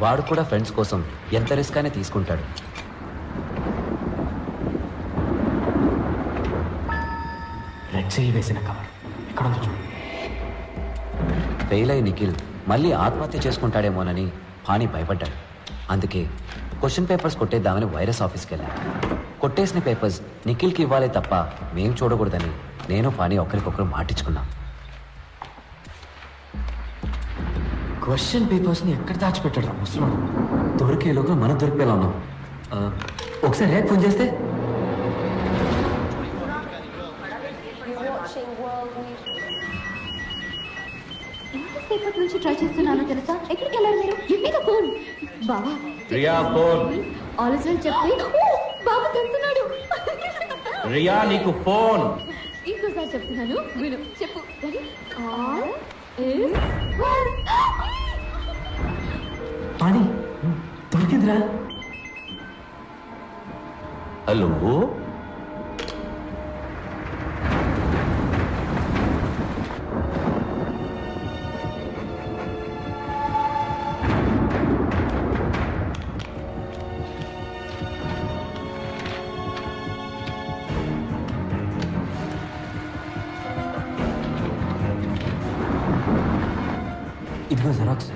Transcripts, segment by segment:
వాడు కూడా ఫ్రెండ్స్ కోసం ఎంత రిస్క్ అయినా తీసుకుంటాడు. రెడ్ చేయి వేసిన కవర్ ఎక్కడ ఉందో చూడు. ఫెయిల్ అయి నిఖిల్ మళ్ళీ ఆత్మహత్య చేసుకుంటాడేమోనని ఫానీ భయపడ్డాడు. అందుకే క్వశ్చన్ పేపర్స్ కొట్టేద్దామని వైరస్ ఆఫీస్కి వెళ్ళాను. కొట్టేసిన పేపర్స్ నిఖిల్కి ఇవ్వాలే తప్ప మేం చూడకూడదని నేను ఫానీ ఒకరికొకరు మాటించుకున్నాం. క్వశ్చన్ పేపర్స్ని ఎక్కడ దాచిపెట్టాడు ముసలాడు? దొరికేలోగా మనం దొరికేలా ఉన్నాం. ఒకసారి రేపు ఫోన్ చేస్తే ఎంతసేపటి నుంచి ట్రై చేస్తున్నానో తెలుసా? ఎక్కడికి వెళ్ళారు మీరు? ఎక్కడ ఫోన్ బావా? రియా ఫోన్. ఆలోచన చెప్తే బాబు తింటున్నాడు. రియా నీకు ఫోన్. ఇంకోసారి చెప్తున్నాను విను. చెప్పు. All is well. పానీ దొరికిందిరా. హలో ఇదిగో జెరాక్స్.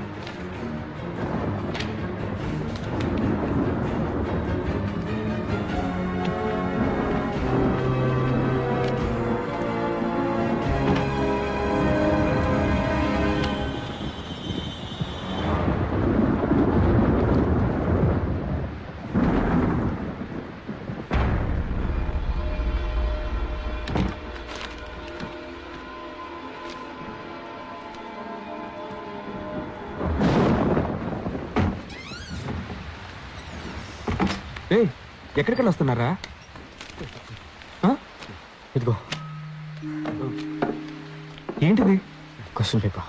ఎక్కడికి వస్తున్నారా? ఇదిగో ఏంటిది? Question paper.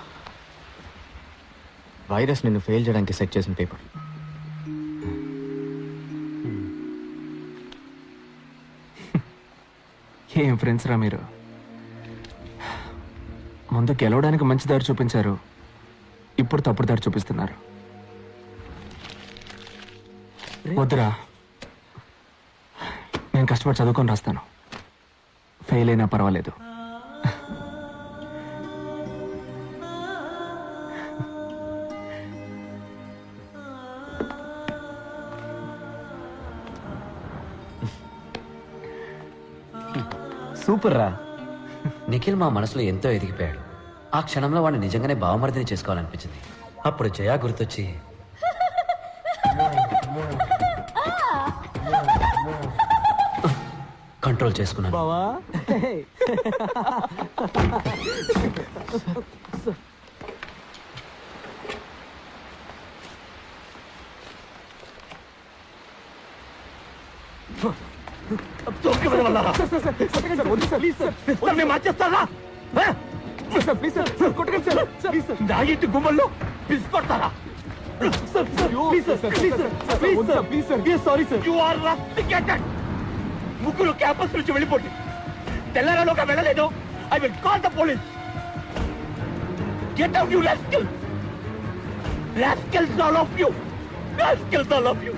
వైరస్ నిన్ను ఫెయిల్ చేయడానికి సెట్ చేసిన పేపర్. ఏం ఫ్రెండ్స్ రా మీరు. ముందు గెలవడానికి మంచి దారి చూపించారు, ఇప్పుడు తప్పుడు దారి చూపిస్తున్నారు. వద్దురా, నేను కష్టపడి చదువుకొని రాస్తాను. ఫెయిల్ అయినా పర్వాలేదు. సూపర్ రా. నిఖిల్ మా మనసులో ఎంతో ఎదిగిపోయాడు. ఆ క్షణంలో వాడిని నిజంగానే భావమర్దిని చేసుకోవాలనిపించింది. అప్పుడు జయా గుర్తొచ్చి కంట్రోల్ చేసుకున్నాను. బావా ఇంటి గుమ్మల్లో పిలుచుకొడతారా? ముగ్గురు క్యాంపస్ నుంచి వెళ్ళిపోండి. తెల్లారలోగా వెళ్ళలేదు. I will call the police. Get out you rascals. Rascals all of you. Rascals all of you.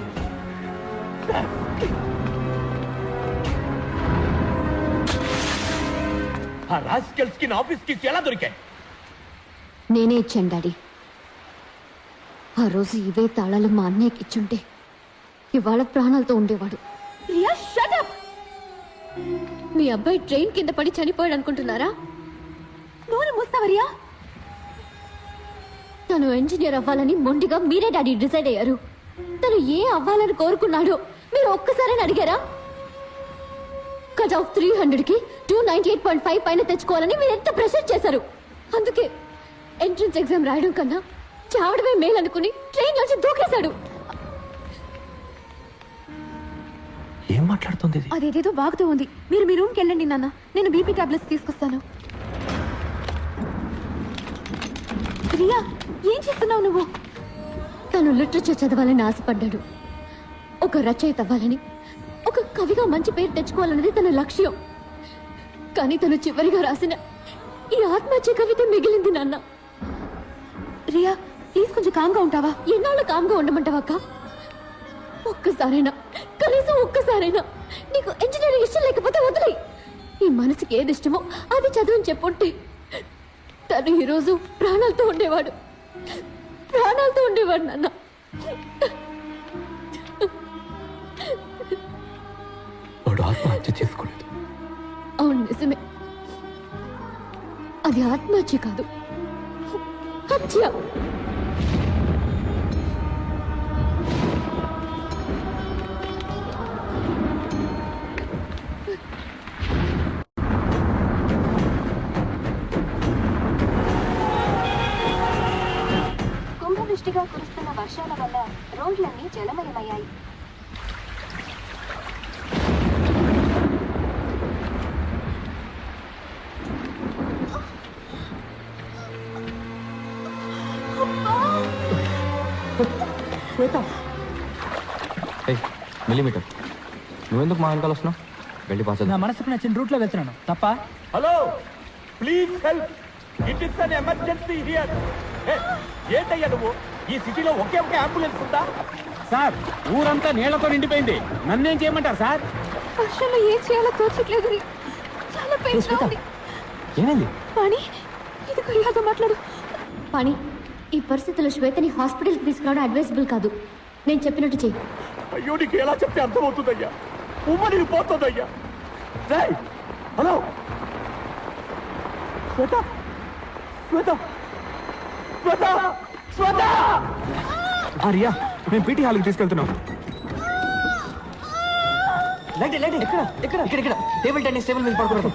ఆ రాస్కల్స్ కి నా ఆఫీస్ కి ఎలా దొరికాయి? నేనే ఇచ్చాను డాడీ. ఆ రోజు ఇవే తాళాలు మా అన్నయ్యకి ఇచ్చుంటే ఇవాళ ప్రాణాలతో ఉండేవాడు. Riya shut up. మీ అబ్బాయి ట్రైన్ కింద పడి చనిపోయాడు అనుకుంటున్నారా? నోరు మూస్తావరియా. తను ఇంజనీర్ అవ్వాలని మొండిగా మీరే డాడీ డిసైడ్ అయ్యారు. తను ఏ అవ్వాలని కోరుకున్నాడో మీరు ఒక్కసారి అడిగారా? కట్ ఆఫ్ 300కి 298.5 పైన తెచ్చుకోవాలని మీరు ఎంత ప్రెషర్ చేశారు. అందుకే ఎంట్రన్స్ ఎగ్జామ్ రాయడం కన్నా చావడమే మేలనుకుని ట్రైన్ నుంచి దూకేశాడు. ఏం మాట్లాడుతుంది? అదేదేదో వాగుతూ ఉంది. మీరు మీ రూమ్కి వెళ్ళండి నాన్న, నేను బీపీ టాబ్లెట్స్ తీసుకొస్తాను. రియా, ఏం చేస్తున్నావు నువ్వు? తను లిటరేచర్ చదవాలని ఆశపడ్డాడు. ఒక రచయిత అవ్వాలని, ఒక కవిగా మంచి పేరు తెచ్చుకోవాలన్నది తన లక్ష్యం. కానీ తను చివరిగా రాసిన ఈ ఆత్మహత్య కవిత మిగిలింది నాన్న. రియా, ప్లీజ్ కొంచెం కామ్గా ఉంటావా? ఎన్నాళ్ళు కామ్గా ఉండమంటావా అక్క? ఒక్కసారైనా, కనీసం ఒక్కసారైనా నీకు ఇంజనీరింగ్ ఇష్టం లేకపోతే వదిలే. నీ మనసుకి ఏది ఇష్టమో అది చదువుని చెప్పుంటే తను ఈరోజు ప్రాణాలతో ఉండేవాడు నాన్న. వాడు ఆత్మహత్య చేసుకోలేదు. అవును, నిజమే. అది ఆత్మహత్య కాదు, హత్య. కుంభవృష్టిగా కురుస్తున్న వర్షాల వల్ల రోడ్లన్నీ జలమయమయ్యాయి. మిల్లీమీటర్ నువ్వెందుకు మా వెనకాల వస్తున్నావు? వెళ్ళి పాస్ నా మనసుకు నచ్చిన రూట్ లో వెళ్తున్నాను తప్ప. Hello, please help, it is an emergency here. ఏంటయ్యా నువ్వు? ఈ సిటీలో ఒకే ఒక అంబులెన్స్ ఉందా? సార్, ఊరంతా నీళ్లతో నిండిపోయింది. నన్నేం చేయమంటారు సార్? వర్షంలో ఏం చేయాలో తోచట్లేదు. చాలా పెయిన్గా ఉంది. ఏమైంది? పాణి, ఇదిగో ఇలాగ మాట్లాడు. పాణి, ఈ పరిస్థితుల్లో శ్వేతని హాస్పిటల్కి తీసుకురావడం అడ్వైజబుల్ కాదు. నేను చెప్పినట్టు చెయ్యి. అయ్యో, నీకు ఎలా చెప్తే అర్థమవుతుందయ్యా? ఉమ్మడి పోతుందయ్యా. రేయ్, హలో శ్వేత, శ్వేత, శ్వేత, శ్వేత! రియా, మేము పీటీ హాల్కి తీసుకెళ్తున్నాం. ఇక్కడ టేబుల్ టెన్నిస్ టేబుల్ మీద పడుకోవడం.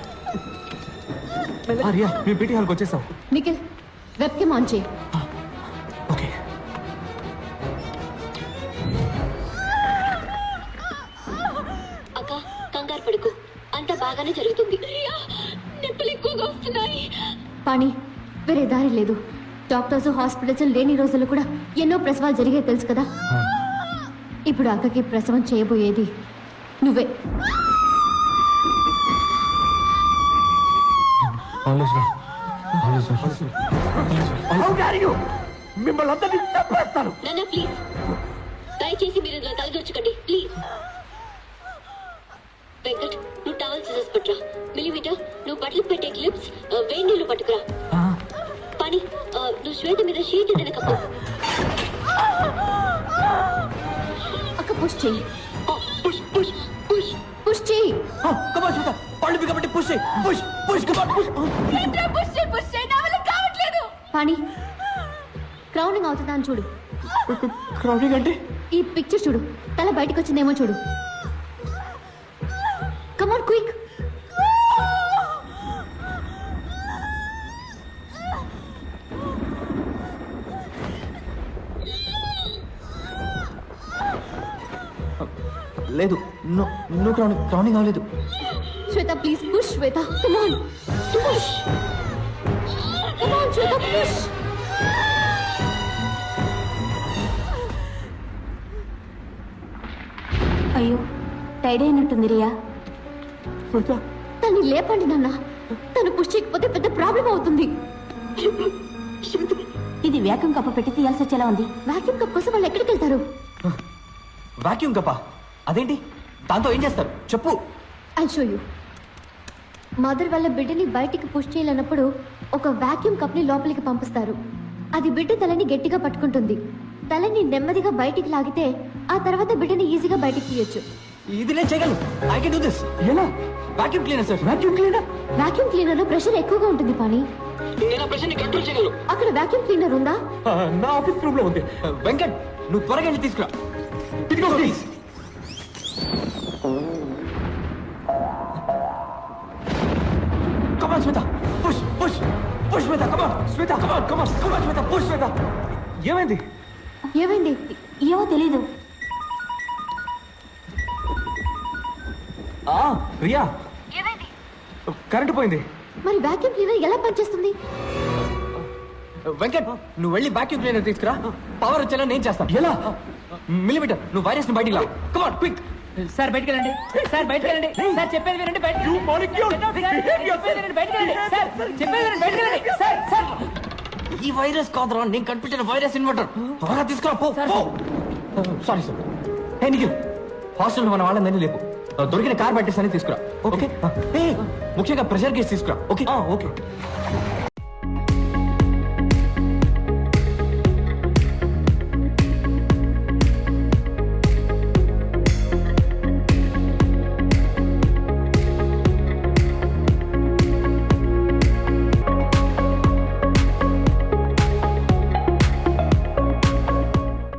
రియా, మేము పీటీ హాల్కి వచ్చేసాం. నిఖిల్, వెబ్కెమ్ ఆన్ చేయి. ఓకే. అక్క, కంగారు పడుకు, అంతా బాగానే జరుగుతుంది. నొప్పులు ఎక్కువగా వస్తున్నాయి. పాణి, వేరే దారి లేదు. డాక్టర్స్, హాస్పిటల్స్ లేని రోజుల్లో కూడా ఎన్నో ప్రసవాలు జరిగాయి తెలుసు కదా. ఇప్పుడు అక్కకి ప్రసవం చేయబోయేది నువ్వే. How dare you? మిమ్మల్ని అందరినీ చంపేస్తాను. నాన్న ప్లీజ్, దయచేసి మీరు ఇందులో తలదూర్చకండి ప్లీజ్. వెంకట్, నువ్వు టవల్ సిజర్స్ పట్టురా. మిల్లీమీటర్, నువ్వు బట్టలు పెట్టే క్లిప్స్, వేడి నీళ్ళు పట్టుకురా. పని, నువ్వు శ్వేత మీద షీట్ ఏదైనా కప్పు. అక్క పుష్ చెయ్యి. పుష్ పుష్ పుష్ పుష్ చెయ్యి. కమాన్ శ్వేత, పళ్ళు బిగబట్టి పుష్ చేయి. పుష్ పుష్ కమాన్ పుష్. పాణి, క్రౌనింగ్ అవుతుందా అని చూడు. క్రౌడింగ్ అంటే? ఈ పిక్చర్ చూడు, తల బయటకు వచ్చిందేమో చూడు. Come on quick. లేదు, నువ్వు క్రౌనింగ్ అవ్వలేదు. Shweta please push. Shweta come on push. Come on Shweta push. అయ్యో, టైడ్ అయినట్టుంది రియా. తన్ని లేపండి నాన్న. తను పుష్ చేయకపోతే పెద్ద ప్రాబ్లం అవుతుంది. ఇది వ్యాక్యూమ్ కప్ప పెట్టి తీయాల్సి వచ్చేలా ఉంది. వాక్యూమ్ కప్ కోసం వాళ్ళు ఎక్కడికి వెళ్తారు? వాక్యూమ్ కప్ప అదేంటి? దాంతో ఏం చేస్తారు చెప్పు. I show you. మదర్ వాళ్ళ బిడ్డని బయటికి పుష్ చేయలేనప్పుడు ఒక వాక్యూమ్ కప్ ని లోపలికి పంపిస్తారు. అది బిడ్డ తలని గట్టిగా పట్టుకుంటుంది. తలని నెమ్మదిగా బయటికి లాగితే ఆ తర్వాత బిడ్డని ఈజీగా బయటికి తీయొచ్చు. ఇది నేను చేయగలను. I can do this. ఎలా? Vacuum cleaner sir. Vacuum cleaner? Vacuum cleaner లో ప్రెషర్ ఎక్కువగా ఉంటుంది పాని. నేను ఆ ప్రెషర్ని కంట్రోల్ చేయగలను. అక్కడ వాక్యూమ్ క్లీనర్ ఉందా? నా ఆఫీస్ రూమ్ లో ఉంది. వెంకట్, నువ్వు త్వరగా వెళ్ళి తీసుకురా. ఇదిగో please. Come on Shweta, push push push Shweta, come on Shweta, come on come on come on Shweta, push Shweta. ఏమైంది? ఏమైంది? ఏమో తెలీదు. రియా, కరెంటు పోయింది. మరి వాక్యూమ్ క్లీనర్ ఎలా పనిచేస్తుంది? వెంకట్, నువ్వు వెళ్ళి వాక్యూమ్ క్లీనర్ తీసుకురా. పవర్ వచ్చేలా నేను చేస్తాను. ఎలా? మిల్లీమీటర్, నువ్వు వైరస్ ని బయటికి లా. Come on quick. సార్ బయటికి వెళ్ళండి. సార్ బయటికి వెళ్ళండి. సార్ చెప్పేది వినండి. బయటికి You molecule! చెప్పేది వినండి. బయటికి వెళ్ళండి. సార్ చెప్పేది వినండి. బయటికి వెళ్ళండి. సార్ సార్ ఈ వైరస్ కాదురా, నేను కనిపించిన వైరస్ ఇన్వర్టర్. త్వరగా తీసుకురా, పో. Sorry sir. Hey Nikhil, hostel మన వాళ్ళందరినీ లేపు. దొరికిన కార్ బ్యాటరీస్ అని తీసుకురా. ఓకే. ముఖ్యంగా ప్రెషర్ గేజ్ తీసుకురా. ఓకే. ఓకే.